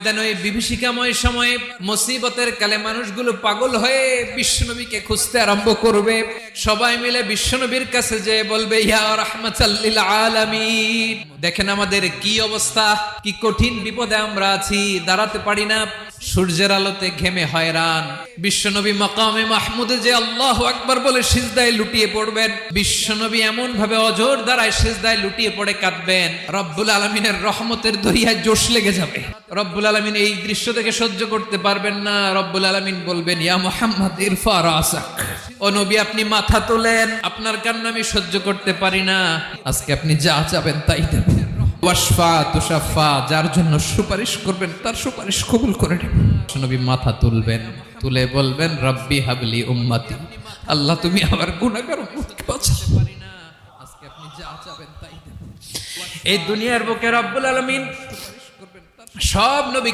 ওই বিভীষিকাময় সময়ে মুসিবতের কালে মানুষগুলো পাগল হয়ে বিশ্বনবীকে খুঁজতে আরম্ভ করবে। সবাই মিলে বিশ্বনবীর কাছে যেয়ে বলবে, ইয়া রাহমাতাল লিল আলামিন, দেখেন আমাদের কি অবস্থা, কি কঠিন বিপদে আমরা আছি, দাঁড়াতে পারি না, সূর্যের আলোতে ঘেমে হয়রান। বিশ্বনবী মাকামে মাহমুদে যে আল্লাহু আকবার বলে সিজদায় লুটিয়ে পড়বেন, বিশ্বনবী এমন ভাবে অজর দ্বারায় সিজদায় লুটিয়ে পড়ে কাঁদবেন, রব্বুল আলামিনের রহমতের দরিয়ায় জোশ লেগে যাবে। রব্বুল আলামিন এই দৃশ্য থেকে সহ্য করতে পারবেন না। রব্বুল আলামিন বলবেন, ইয়া মুহাম্মদ ইরফা রাসাক, ও নবী আপনি মাথা তোলেন, আপনার কান্না আমি সহ্য করতে পারি না, আজকে আপনি যা চাবেন তাই দেবেন। ওয়াশফা তুশাফা, যার জন্য সুপারিশ করবেন তার সুপারিশ কবুল করে নেবেন। নবী মাথা তুলবেন, তুলে বলবেন, রব্বি হাবলি উম্মতি, আল্লাহ তুমি আমার গুনাহগার উম্মতকে বাঁচাও, আজকে আপনি যা চাবেন তাই দেবেন। এই দুনিয়ার বুকে রব্বুল আলামিন সব নবী